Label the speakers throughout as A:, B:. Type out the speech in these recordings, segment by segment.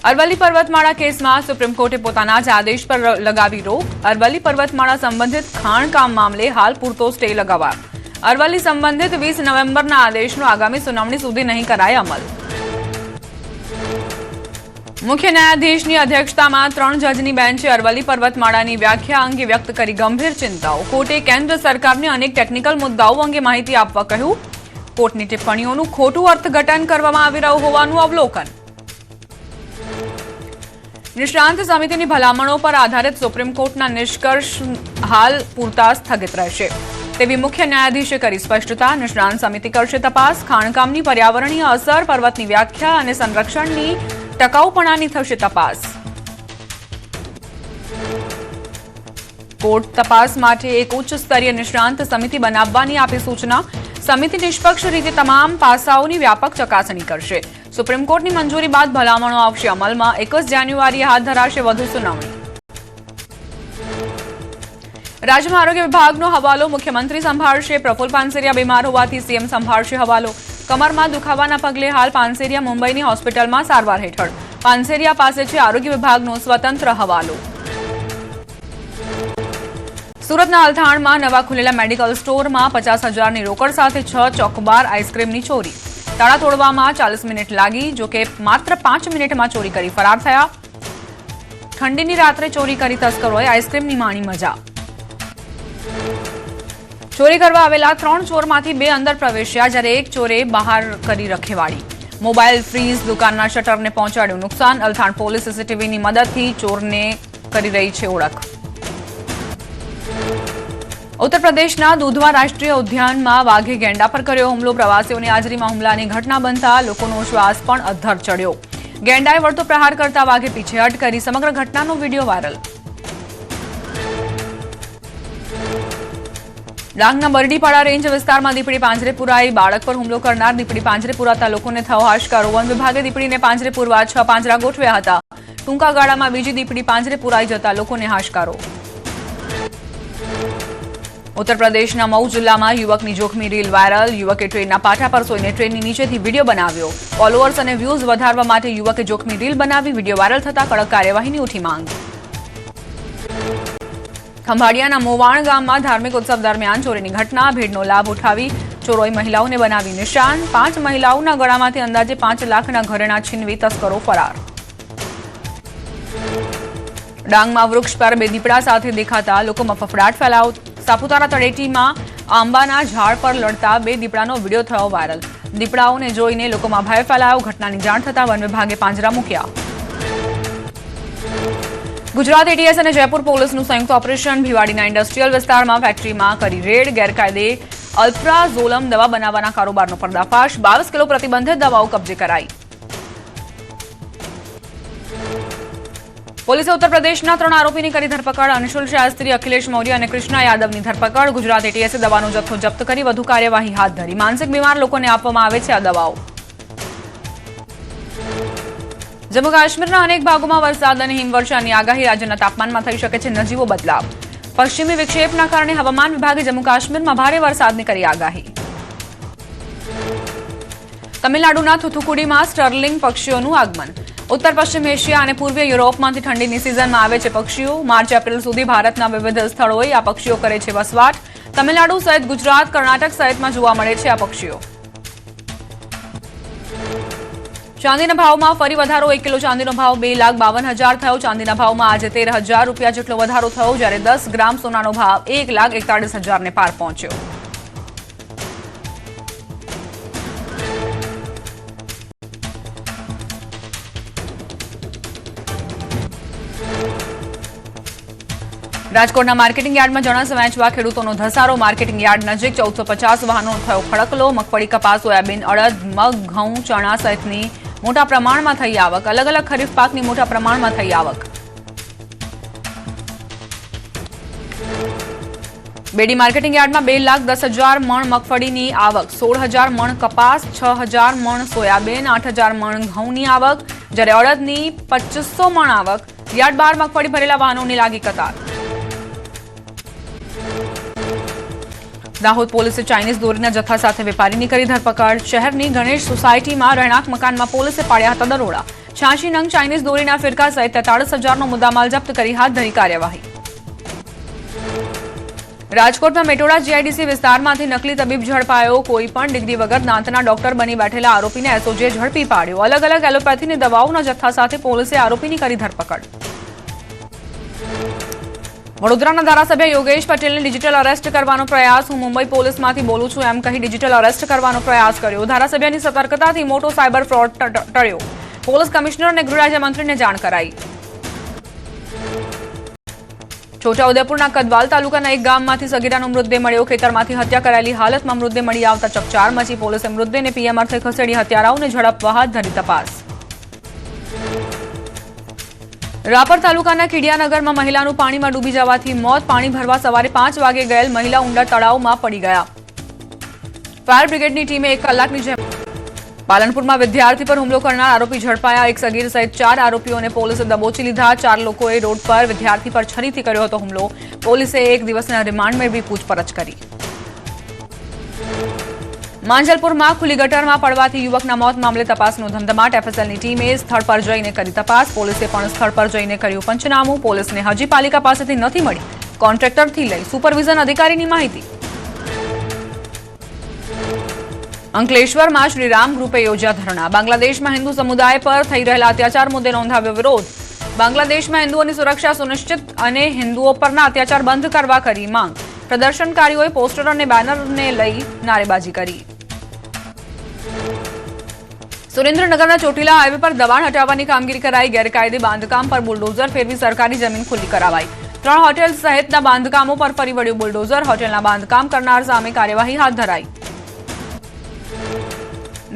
A: અરવલ્લી પર્વતમાળા કેસમાં સુપ્રીમ કોર્ટે પોતાના જ આદેશ પર લગાવી રોક. અરવલ્લી પર્વતમાળા સંબંધિત ખાણકામ મામલે હાલ પૂરતો સ્ટે લગાવાયો. અરવલ્લી સંબંધિત 20 નવેમ્બરના આદેશનો આગામી સુનાવણી સુધી નહીં કરાય અમલ. મુખ્ય ન્યાયાધીશની અધ્યક્ષતામાં 3 જજની બેન્ચે અરવલ્લી પર્વતમાળાની વ્યાખ્યા અંગે વ્યક્ત કરી ગંભીર ચિંતાઓ. કોર્ટે કેન્દ્ર સરકારને અનેક ટેકનિકલ મુદ્દાઓ અંગે માહિતી આપવા કહ્યું. કોર્ટની ટિપ્પણીઓનું ખોટું અર્થઘટન કરવામાં આવી રહ્યું હોવાનું અવલોકન. નિષ્ણાંત સમિતિની ભલામણો પર આધારિત સુપ્રીમ કોર્ટના નિષ્કર્ષ હાલ પૂરતા સ્થગિત રહેશે તેવી મુખ્ય ન્યાયાધીશે કરી સ્પષ્ટતા. નિષ્ણાંત સમિતિ કરશે તપાસ. ખાણકામની પર્યાવરણીય અસર, પર્વતની વ્યાખ્યા અને સંરક્ષણની ટકાઉપણાની થશે તપાસ. કોર્ટ તપાસ માટે એક ઉચ્ચ સ્તરીય નિષ્ણાંત સમિતિ બનાવવાની આપી સૂચના. સમિતિ નિષ્પક્ષ રીતે તમામ પાસાઓની વ્યાપક ચકાસણી કરશે. સુપ્રીમ કોર્ટની મંજૂરી બાદ ભલામણો આવશે અમલમાં. 21 જાન્યુઆરીએ હાથ ધરાશે વધુ સુનાવણી. રાજ્યમાં આરોગ્ય વિભાગનો હવાલો મુખ્યમંત્રી સંભાળશે. પ્રફુલ્લ પાનસેરિયા બીમાર હોવાથી સીએમ સંભાળશે હવાલો. કમરમાં દુખાવાના પગલે હાલ પાનસેરિયા મુંબઈની હોસ્પિટલમાં સારવાર હેઠળ. પાનસેરિયા પાસે છે આરોગ્ય વિભાગનો સ્વતંત્ર હવાલો. સુરતના અલથાણમાં નવા ખુલેલા મેડિકલ સ્ટોરમાં 50,000ની રોકડ સાથે 6 ચોકબાર આઈસ્ક્રીમની ચોરી. તાળા તોડવામાં 40 મિનિટ લાગી. જોકે માત્ર 5 મિનિટમાં ચોરી કરી ફરાર થયા. ઠંડીની રાત્રે ચોરી કરી તસ્કરોએ આઈસ્ક્રીમની માણી મજા. ચોરી કરવા આવેલા 3 ચોરમાંથી 2 અંદર પ્રવેશ્યા, જ્યારે એક ચોરે બહાર કરી રખેવાળી. મોબાઈલ, ફ્રીજ, દુકાનના શટરને પહોંચાડ્યું નુકસાન. અલથાણ પોલીસ સીસીટીવીની મદદથી ચોરને કરી રહી છે ઓળખ. ઉત્તર પ્રદેશના દુધવા રાષ્ટ્રીય ઉદ્યાનમાં વાઘે ગેંડા પર કર્યો હુમલો. પ્રવાસીઓની હાજરીમાં હુમલાની ઘટના બનતા લોકોનો શ્વાસ પણ અધ્ધર ચડ્યો. ગેંડાએ વળતો પ્રહાર કરતા વાઘે પીછેહટ કરી. સમગ્ર ઘટનાનો વિડીયો વાયરલ. ડાંગના બરડીપાડા રેન્જ વિસ્તારમાં દીપડી પાંજરે પુરાઈ. બાળક પર હુમલો કરનાર દીપડી પાંજરે પુરાતા લોકોને થયો હાશકારો. વન વિભાગે દીપડીને પાંજરે પુરવા 6 પાંજરા ગોઠવ્યા હતા. ટૂંકા ગાળામાં બીજી દીપડી પાંજરે પુરાઈ જતા લોકોને હાશકારો. ઉત્તર પ્રદેશના મઉ જિલ્લામાં યુવકની જોખમી રીલ વાયરલ. યુવકે ટ્રેનના પાટા પર સોઈને ટ્રેનની નીચેથી વિડીયો બનાવ્યો. ફોલોઅર્સ અને વ્યૂઝ વધારવા માટે યુવકે જોખમી રીલ બનાવી. વિડીયો વાયરલ થતા કડક કાર્યવાહીની ઉઠી માંગ. ખંભાળિયાના મોવાણ ગામમાં ધાર્મિક ઉત્સવ દરમિયાન ચોરીની ઘટના. ભીડનો લાભ ઉઠાવી ચોરોએ મહિલાઓને બનાવી નિશાન. 5 મહિલાઓના ગળામાંથી અંદાજે 5 લાખના ઘરેણાં છીનવી તસ્કરો ફરાર. ડાંગમાં વૃક્ષ પર 2 દીપડા સાથે દેખાતા લોકોમાં ફફડાટ ફેલાવ. સાપુતારા તળેટીમાં આંબાના ઝાડ પર લડતા 2 દીપડાનો વિડીયો થયો વાયરલ. દીપડાઓને જોઈને લોકોમાં ભય ફેલાયો. ઘટનાની જાણ થતાં વન વિભાગે પાંજરા મૂક્યા. ગુજરાત એટીએસ અને જયપુર પોલીસનું સંયુક્ત ઓપરેશન. ભીવાડીના ઇન્ડસ્ટ્રીયલ વિસ્તારમાં ફેક્ટરીમાં કરી રેડ. ગેરકાયદે અલ્પ્રાઝોલમ દવા બનાવવાના કારોબારનો પર્દાફાશ. 22 કિલો પ્રતિબંધિત દવાઓ કબજે કરાઈ. પોલીસે ઉત્તર પ્રદેશના 3 આરોપીની કરી ધરપકડ. અંશુલ શાસ્ત્રી, અખિલેશ મૌર્ય અને કૃષ્ણા યાદવની ધરપકડ. ગુજરાત એટીએસે દવાનો જથ્થો જપ્ત કરી વધુ કાર્યવાહી હાથ ધરી. માનસિક બીમાર લોકોને આપવામાં આવે છે આ દવાઓ. જમ્મુ કાશ્મીરના અનેક ભાગોમાં વરસાદ અને હિમવર્ષાની આગાહી. રાજ્યના તાપમાનમાં થઈ શકે છે નજીવો બદલાવ. પશ્ચિમી વિક્ષેપના કારણે હવામાન વિભાગે જમ્મુ કાશ્મીરમાં ભારે વરસાદની કરી આગાહી. તમિલનાડુના થુથુકુડીમાં સ્ટર્લિંગ પક્ષીઓનું આગમન. ઉત્તર પશ્ચિમ એશિયા અને પૂર્વીય યુરોપમાંથી ઠંડીની સિઝનમાં આવે છે પક્ષીઓ. માર્ચ એપ્રિલ સુધી ભારતના વિવિધ સ્થળોએ આ પક્ષીઓ કરે છે વસવાટ. તમિલનાડુ સહિત ગુજરાત, કર્ણાટક સહિતમાં જોવા મળે છે આ પક્ષીઓ. ચાંદીના ભાવમાં ફરી વધારો. 1 કિલો ચાંદીનો ભાવ 2,52,000 થયો. ચાંદીના ભાવમાં આજે 13,000 રૂપિયા જેટલો વધારો થયો, જ્યારે 10 ગ્રામ સોનાનો ભાવ 1,41,000ને પાર પહોંચ્યો. રાજકોટના માર્કેટિંગ યાર્ડમાં જણસ વેચવા ખેડૂતોનો ધસારો. માર્કેટિંગ યાર્ડ નજીક 1450 વાહનો થયો ખડકલો. મગફળી, કપાસ, સોયાબીન, અડદ, મગ, ઘઉં, ચણા સહિતની મોટા પ્રમાણમાં થઈ આવક. અલગ અલગ ખરીફ પાકની મોટા પ્રમાણમાં થઈ આવક. બેડી માર્કેટિંગ યાર્ડમાં 2,10,000 મણ મગફળીની આવક, 16,000 મણ કપાસ, 6,000 મણ સોયાબીન, 8,000 મણ ઘઉંની આવક, જ્યારે અડદની 2,500 મણ આવક. યાર્ડ બહાર મગફળી ભરેલા વાહનોની લાગી કતાર. દાહોદ પોલીસે ચાઇનીઝ દોરીના જથ્થા સાથે વેપારીની કરી ધરપકડ. શહેરની ગણેશ સોસાયટીમાં રહેણાંક મકાનમાં પોલીસે પાડ્યા હતા દરોડા. 86 નંગ ચાઇનીઝ દોરીના ફિરકા સહિત 43,000નો મુદ્દામાલ જપ્ત કરી હાથ ધરી કાર્યવાહી. રાજકોટમાં મેટોડા જીઆઈડીસી વિસ્તારમાંથી નકલી તબીબ ઝડપાયો. કોઈ પણ ડિગ્રી વગર દાંતના ડોક્ટર બની બેઠેલા આરોપીને એસઓજીએ ઝડપી પાડ્યો. અલગ અલગ એલોપેથીની દવાઓના જથ્થા સાથે પોલીસે આરોપીની કરી ધરપકડ. વડોદરાના ધારાસભ્ય યોગેશ પટેલને ડિજિટલ અરેસ્ટ કરવાનો પ્રયાસ. હું મુંબઈ પોલીસમાંથી બોલું છું એમ કહી ડિજિટલ અરેસ્ટ કરવાનો પ્રયાસ કર્યો. ધારાસભ્યની સતર્કતાથી મોટો સાયબર ફ્રોડ ટળ્યો. પોલીસ કમિશનર અને ગૃહ રાજ્યમંત્રીને જાણ કરાઈ. છોટાઉદેપુરના કદવાલ તાલુકાના એક ગામમાંથી સગીરાનો મૃતદેહ મળ્યો. ખેતરમાંથી હત્યા કરાયેલી હાલતમાં મૃતદેહ મળી આવતા ચકચાર મચી. પોલીસે મૃતદેહને પીએમ અર્થે ખસેડી હત્યારાઓને ઝડપવા હાથ ધરી તપાસ. રાપર તાલુકાના કીડિયાનગરમાં મહિલાનું પાણીમાં ડૂબી જવાથી મોત. પાણી ભરવા સવારે 5 વાગે ગયેલ મહિલા ઊંડા તળાવમાં પડી ગયા. ફાયર બ્રિગેડની ટીમે 1 કલાકની જેમ. પાલનપુરમાં વિદ્યાર્થી પર હુમલો કરનાર આરોપી ઝડપાયા. એક સગીર સહિત 4 આરોપીઓને પોલીસે દબોચી લીધા. 4 લોકોએ રોડ પર વિદ્યાર્થી પર છરીથી કર્યો હતો હુમલો. પોલીસે 1 દિવસના રિમાન્ડ મેળવી પૂછપરછ કરી. માંજલપુરમાં ખુલ્લી ગટરમાં પડવાથી યુવકના મોત મામલે તપાસનો ધમધમાટ. એફએસએલની ટીમે સ્થળ પર જઈને કરી તપાસ. પોલીસે પણ સ્થળ પર જઈને કર્યું પંચનામું. પોલીસને હજી પાલિકા પાસેથી નથી મળી કોન્ટ્રાક્ટરથી લઈ સુપરવિઝન અધિકારીની માહિતી. અંકલેશ્વરમાં શ્રીરામ ગ્રુપે યોજ્યા ધરણા. બાંગ્લાદેશમાં હિન્દુ સમુદાય પર થઈ રહેલા અત્યાચાર મુદ્દે નોંધાવ્યો વિરોધ. બાંગ્લાદેશમાં હિન્દુઓની સુરક્ષા સુનિશ્ચિત અને હિન્દુઓ પરના અત્યાચાર બંધ કરવા કરી માંગ. પ્રદર્શનકારીઓએ પોસ્ટર અને બેનરને લઈ નારેબાજી કરી. સુરેન્દ્રનગરના ચોટીલા હાઈવે પર દબાણ હટાવવાની કામગીરી કરાઈ. ગેરકાયદે બાંધકામ પર બુલડોઝર ફેરવી સરકારી જમીન ખુલ્લી કરાવાઈ. 3 હોટેલ સહિતના બાંધકામો પર ફરી વળ્યું બુલડોઝર. હોટેલના બાંધકામ કરનાર સામે કાર્યવાહી હાથ ધરાઈ.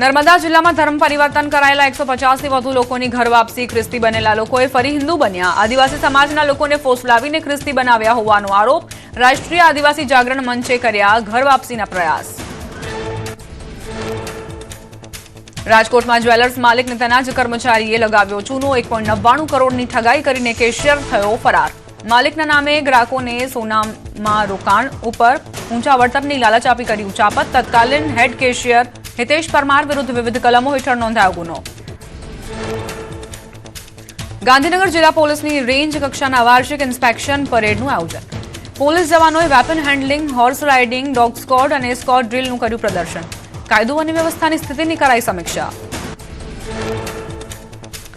A: નર્મદા જિલ્લામાં ધર્મ પરિવર્તન કરાયેલા 150થી વધુ લોકોની ઘર વાપસી. ખ્રિસ્તી બનેલા લોકોએ ફરી હિન્દુ બન્યા. આદિવાસી સમાજના લોકોને ફોસલાવીને ખ્રિસ્તી બનાવ્યા હોવાનો આરોપ. રાષ્ટ્રીય આદિવાસી જાગરણ મંચે કર્યા ઘર વાપસીના પ્રયાસ. રાજકોટમાં જ્વેલર્સ માલિકને તેના જ કર્મચારીએ લગાવ્યો ચૂનો. 1.99 કરોડની ઠગાઈ કરીને કેશિયર થયો ફરાર. માલિકના નામે ગ્રાહકોને સોનામાં રોકાણ ઉપર ઊંચા વળતરની લાલચ આપી કરી ઉચાપત. તત્કાલીન હેડ કેશિયર હિતેશ પરમાર વિરુદ્ધ વિવિધ કલમો હેઠળ નોંધાયો ગુનો. ગાંધીનગર જિલ્લા પોલીસની રેન્જ કક્ષાના વાર્ષિક ઇન્સ્પેક્શન પરેડનું આયોજન. પોલીસ જવાનોએ weapon handling, horse riding, dog squad અને સ્ક્વોડ ડ્રીલનું કર્યું પ્રદર્શન. કાયદો અને વ્યવસ્થાની સ્થિતિની કરાઈ સમીક્ષા.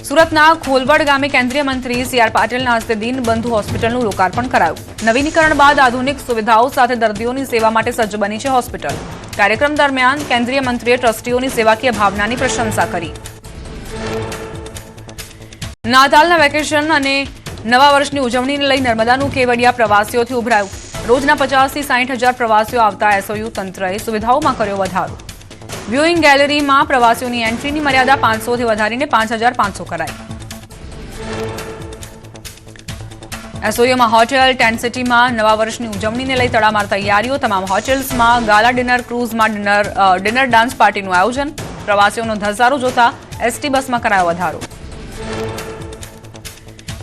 A: સુરતના ખોલવડ ગામે કેન્દ્રીય મંત્રી સી.આર. પાટીલના હસ્તે દીનબંધુ હોસ્પિટલનું લોકાર્પણ કરાયું. નવીનીકરણ બાદ આધુનિક સુવિધાઓ સાથે દર્દીઓની સેવા માટે સજ્જ બની છે હોસ્પિટલ. કાર્યક્રમ દરમિયાન કેન્દ્રીય મંત્રીએ ટ્રસ્ટીઓની સેવાકીય ભાવનાની પ્રશંસા કરી. નાતાલના વેકેશન અને નવા વર્ષની ઉજવણીને લઈ નર્મદાનું કેવડિયા પ્રવાસીઓથી ઉભરાયું. રોજના 50,000 થી 60,000 પ્રવાસીઓ આવતા એસઓયુ તંત્રએ સુવિધાઓમાં કર્યો વધારો. વ્યુઇંગ ગેલેરીમાં પ્રવાસીઓની એન્ટ્રીની મર્યાદા 500થી વધારીને 5,500 કરાઈ. એસઓયુમાં હોટેલ ટેન્ટ સિટીમાં નવા વર્ષની ઉજવણીને લઈ તડામાર તૈયારીઓ. તમામ હોટેલ્સમાં ગાલા ડિનર, ક્રૂઝમાં ડિનર ડાન્સ પાર્ટીનું આયોજન. પ્રવાસીઓનો ધસારો જોતા એસટી બસમાં કરાયો વધારો.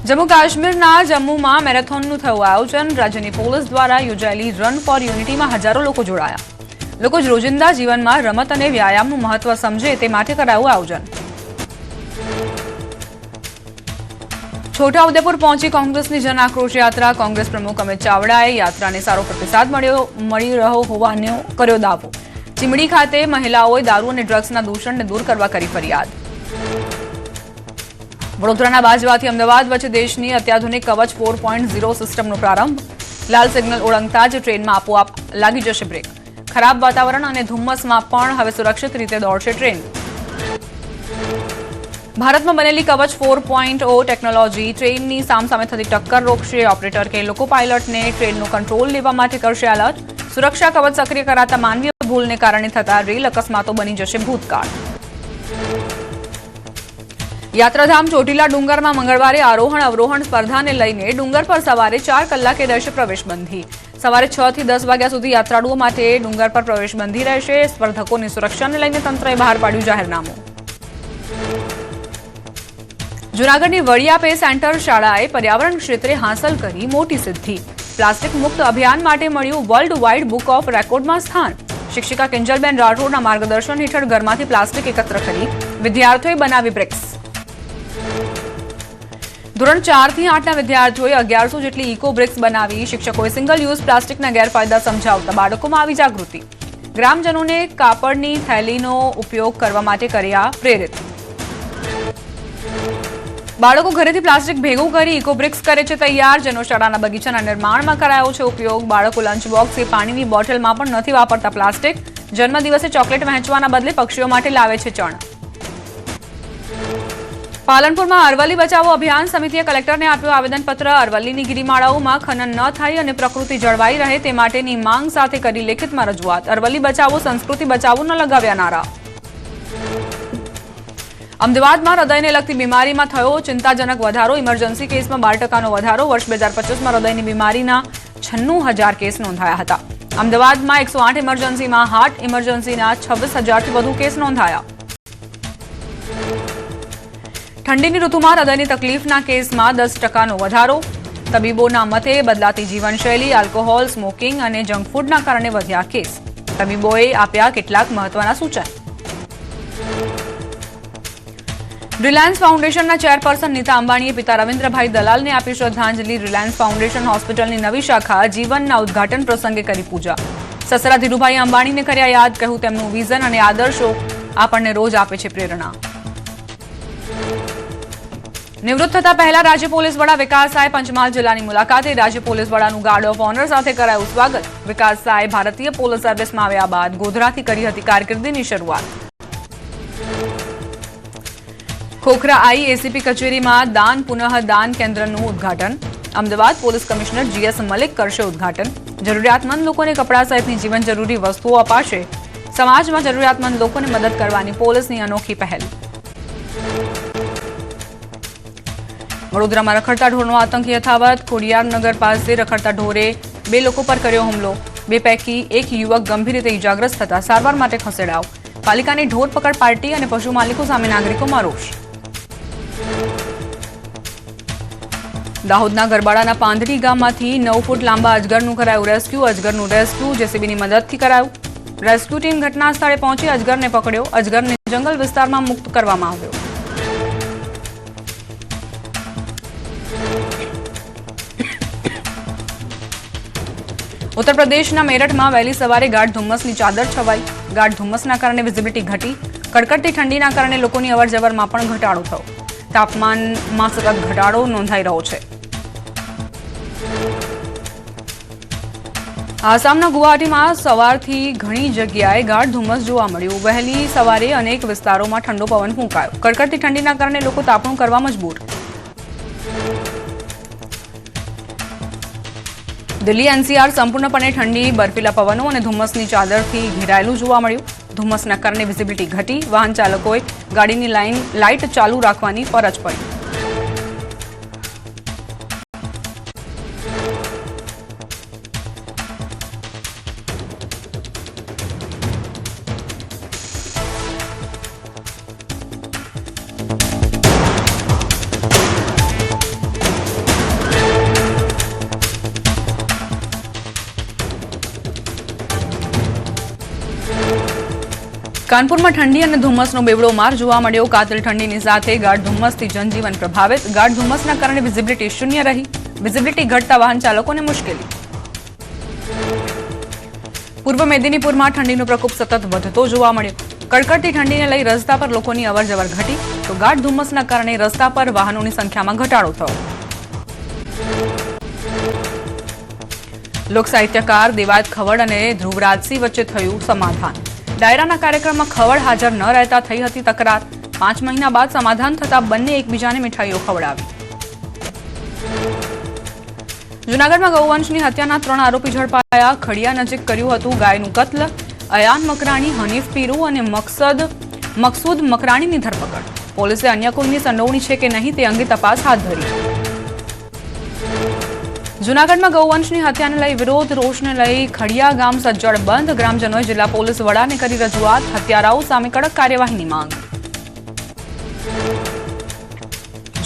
A: જમ્મુ કાશ્મીરના જમ્મુમાં મેરેથોનનું થયું આયોજન. રાજ્યની પોલીસ દ્વારા યોજાયેલી રન ફોર યુનિટીમાં હજારો લોકો જોડાયા. લોકો રોજિંદા જીવનમાં રમત અને વ્યાયામનું મહત્વ સમજે તે માટે કરાયું આયોજન. છોટાઉદેપુર પહોંચી કોંગ્રેસની જન આક્રોશ યાત્રા. કોંગ્રેસ પ્રમુખ અમિત ચાવડાએ યાત્રાને સારો પ્રતિસાદ મળી રહ્યો હોવાનો કર્યો દાવો. ચીમડી ખાતે મહિલાઓએ દારૂ અને ડ્રગ્સના દૂષણને દૂર કરવા કરી ફરિયાદ. વડોદરાના બાજવાથી અમદાવાદ વચ્ચે દેશની અત્યાધુનિક કવચ 4.0 સિસ્ટમનો પ્રારંભ. લાલ સિગ્નલ ઓળંગતા જ ટ્રેનમાં આપોઆપ લાગી જશે બ્રેક. ખરાબ વાતાવરણ અને ધુમ્મસમાં પણ હવે સુરક્ષિત રીતે દોડશે ટ્રેન. ભારતમાં બનેલી કવચ 4.0 ટેકનોલોજી ટ્રેનની સામસામે થતી ટક્કર રોકશે. ઓપરેટર કે લોકો પાયલટને ટ્રેનનો કંટ્રોલ લેવા માટે કરશે એલર્ટ. સુરક્ષા કવચ સક્રિય કરાતા માનવીય ભૂલને કારણે થતા રેલ અકસ્માતો બની જશે ભૂતકાળ. યાત્રાધામ ચોટીલા ડુંગરમાં મંગળવારે આરોહણ અવરોહણ સ્પર્ધાને લઈને ડુંગર પર સવારે 4 કલાકે રહેશે પ્રવેશબંધી. સવારે 6 થી 10 વાગ્યા સુધી યાત્રાળુઓ માટે ડુંગર પર પ્રવેશબંધી રહેશે. સ્પર્ધકોની સુરક્ષાને લઈને તંત્રએ બહાર પાડ્યું જાહેરનામું. જૂનાગઢની વડિયા પે સેન્ટર શાળાએ પર્યાવરણ ક્ષેત્રે હાંસલ કરી મોટી સિદ્ધિ. પ્લાસ્ટિક મુક્ત અભિયાન માટે મળ્યું વર્લ્ડ વાઇડ બુક ઓફ રેકોર્ડમાં સ્થાન. શિક્ષિકા કિંજલબેન રાઠોડના માર્ગદર્શન હેઠળ ઘરમાંથી પ્લાસ્ટિક એકત્ર કરી વિદ્યાર્થીઓએ બનાવી બ્રિક્સ. ધોરણ 4 થી 8ના વિદ્યાર્થીઓએ 1100 જેટલી ઇકો બ્રિક્સ બનાવી શિક્ષકોએ સિંગલ યુઝ પ્લાસ્ટિકના ગેરફાયદા સમજાવતા બાળકોમાં આવી જાગૃતિ ગ્રામજનોને કાપડની થેલીનો ઉપયોગ કરવા માટે કર્યા પ્રેરિત બાળકો ઘરેથી પ્લાસ્ટિક ભેગું કરી ઇકો બ્રિક્સ કરે છે તૈયાર જેનો શાળાના બગીચાના નિર્માણમાં કરાયો છે ઉપયોગ બાળકો લંચ બોક્સ કે પાણીની બોટલમાં પણ નથી વાપરતા પ્લાસ્ટિક જન્મદિવસે ચોકલેટ વહેંચવાના બદલે પક્ષીઓ માટે લાવે છે ચણ પાલનપુરમાં અરવલ્લી બચાવો અભિયાન સમિતિએ કલેક્ટરને આપ્યું આવેદનપત્ર અરવલ્લીની ગિરિમાળાઓમાં ખનન ન થાય અને પ્રકૃતિ જળવાઈ રહે તે માટેની માંગ સાથે કરી લેખિતમાં રજૂઆત અરવલ્લી બચાવો સંસ્કૃતિ બચાવો ન લગાવ્યા નારા અમદાવાદમાં હૃદયને લગતી બીમારીમાં થયો ચિંતાજનક વધારો ઇમરજન્સી કેસમાં 12% વધારો વર્ષ 2025માં હૃદયની બીમારીના 96,000 કેસ નોંધાયા હતા અમદાવાદમાં 108 ઇમરજન્સીમાં હાર્ટ ઇમરજન્સીના 26,000થી વધુ કેસ નોંધાયા ઠંડીની ઋતુમાં હૃદયની તકલીફના કેસમાં 10%નો વધારો તબીબોના મતે બદલાતી જીવનશૈલી આલ્કોહોલ સ્મોકિંગ અને જંક ફૂડના કારણે વધ્યા કેસ તબીબોએ આપ્યા કેટલાક મહત્વના સૂચન રિલાયન્સ ફાઉન્ડેશનના ચેરપર્સન નીતા અંબાણીએ પિતા રવિન્દ્રભાઈ દલાલને આપી શ્રદ્ધાંજલિ રિલાયન્સ ફાઉન્ડેશન હોસ્પિટલની નવી શાખા જીવનના ઉદ્ઘાટન પ્રસંગે કરી પૂજા સસરા ધીરુભાઈ અંબાણીને કર્યા યાદ કહ્યું તેમનું વિઝન અને આદર્શો આપણને રોજ આપે છે પ્રેરણા નિવૃત્ત થતા પહેલા રાજ્ય પોલીસ વડા વિકાસ સાય પંચમહાલ જિલ્લાની મુલાકાતે રાજ્ય પોલીસ વડાનું ગાર્ડ ઓફ ઓનર સાથે કરાયું સ્વાગત વિકાસ સાય ભારતીય પોલીસ સર્વિસમાં આવ્યા બાદ ગોધરાથી કરી હતી કારકિર્દીની શરૂઆત ખોખરા આઈ એસીપી કચેરીમાં દાન પુનઃ દાન કેન્દ્રનું ઉદ્ઘાટન Ahmedabad police commissioner G S Malik કરશે ઉદ્ઘાટન જરૂરિયાતમંદ લોકોને કપડાં સહિતની જીવન જરૂરી વસ્તુઓ અપાશે સમાજમાં જરૂરિયાતમંદ લોકોને મદદ કરવાની પોલીસની અનોખી પહેલ વડોદરામાં રખડતા ઢોરનો આતંક યથાવત ખોડિયારનગર પાસે રખડતા ઢોરે 2 લોકો પર કર્યો હુમલો 2 પૈકી એક યુવક ગંભીર રીતે ઇજાગ્રસ્ત થતા સારવાર માટે ખસેડાયો પાલિકાની ઢોર પકડ પાર્ટી અને પશુ માલિકો સામે નાગરિકોમાં રોષ દાહોદના ગરબાડાના પાંદડી ગામમાંથી 9 ફૂટ લાંબા અજગરનું કરાયું રેસ્ક્યુ અજગરનું રેસ્ક્યુ જેસીબીની મદદથી કરાયું રેસ્ક્યુ ટીમ ઘટના સ્થળે પહોંચી અજગરને પકડ્યો અજગરને જંગલ વિસ્તારમાં મુક્ત કરવામાં આવ્યો ઉત્તર પ્રદેશના મેરઠમાં વહેલી સવારે ગાઢ ધુમ્મસની ચાદર છવાઈ ગાઢ ધુમ્મસના કારણે વિઝિબિલિટી ઘટી કડકડતી ઠંડીના કારણે લોકોની અવરજવરમાં પણ ઘટાડો થયો તાપમાનમાં સતત ઘટાડો નોંધાઈ રહ્યો છે આસામના ગુવાહાટીમાં સવારથી ઘણી જગ્યાએ ગાઢ ધુમ્મસ જોવા મળ્યું વહેલી સવારે અનેક વિસ્તારોમાં ઠંડો પવન ફૂંકાયો કડકડતી ઠંડીના કારણે લોકો તાપણું કરવા મજબૂર દિલ્હી એનસીઆર સંપૂર્ણપણે ઠંડી બર્ફીલા પવનો અને ધુમ્મસની ચાદરથી ઘેરાયેલું જોવા મળ્યું ધુમ્મસના કારણે વિઝિબિલિટી ઘટી વાહન ચાલકોએ ગાડીની લાઇટ ચાલુ રાખવાની ફરજ પડી કાનપુરમાં ઠંડી અને ધુમ્મસનો બેવડો માર જોવા મળ્યો કાતિલ ઠંડીની સાથે ગાઢ ધુમ્મસથી જનજીવન પ્રભાવિત ગાઢ ધુમ્મસના કારણે વિઝિબિલિટી શૂન્ય રહી વિઝિબિલિટી ઘટતા વાહન ચાલકોને મુશ્કેલી પૂર્વ મેદિનીપુરમાં ઠંડીનો પ્રકોપ સતત વધતો જોવા મળ્યો કડકડતી ઠંડીને લઈ રસ્તા પર લોકોની અવરજવર ઘટી તો ગાઢ ધુમ્મસના કારણે રસ્તા પર વાહનોની સંખ્યામાં ઘટાડો થયો લોક સાહિત્યકાર દેવાયત ખવડ અને ધ્રુવરાજસિંહ વચ્ચે થયું સમાધાન ડાયરાના કાર્યક્રમમાં ખવડ હાજર ન રહેતા થઈ હતી તકરાર 5 મહિના બાદ સમાધાન થતા બંને એકબીજાને મીઠાઈઓ ખવડાવી જૂનાગઢમાં ગૌવંશની હત્યાના 3 આરોપી ઝડપાયા ખડિયા નજીક કર્યું હતું ગાયનું કત્લ અયાન મકરાણી હનીફ પીરુ અને મકસૂદ મકરાણીની ધરપકડ પોલીસે અન્ય કોઈની સંડોવણી છે કે નહીં તે અંગે તપાસ હાથ ધરી જૂનાગઢમાં ગૌવંશની હત્યાને લઈ વિરોધ રોષને લઈ ખડિયા ગામ સજ્જડ બંધ ગ્રામજનોએ જિલ્લા પોલીસ વડાને કરી રજૂઆત હત્યારાઓ સામે કડક કાર્યવાહીની માંગ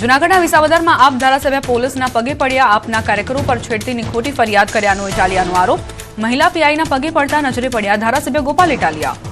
A: જૂનાગઢના વિસાવદરમાં આપ ધારાસભ્ય પોલીસના પગે પડ્યા આપના કાર્યકરો પર છેડતીની ખોટી ફરિયાદ કર્યાનો ઇટાલિયાનો આરોપ મહિલા પીઆઈના પગે પડતા નજરે પડ્યા ધારાસભ્ય ગોપાલ ઇટાલિયા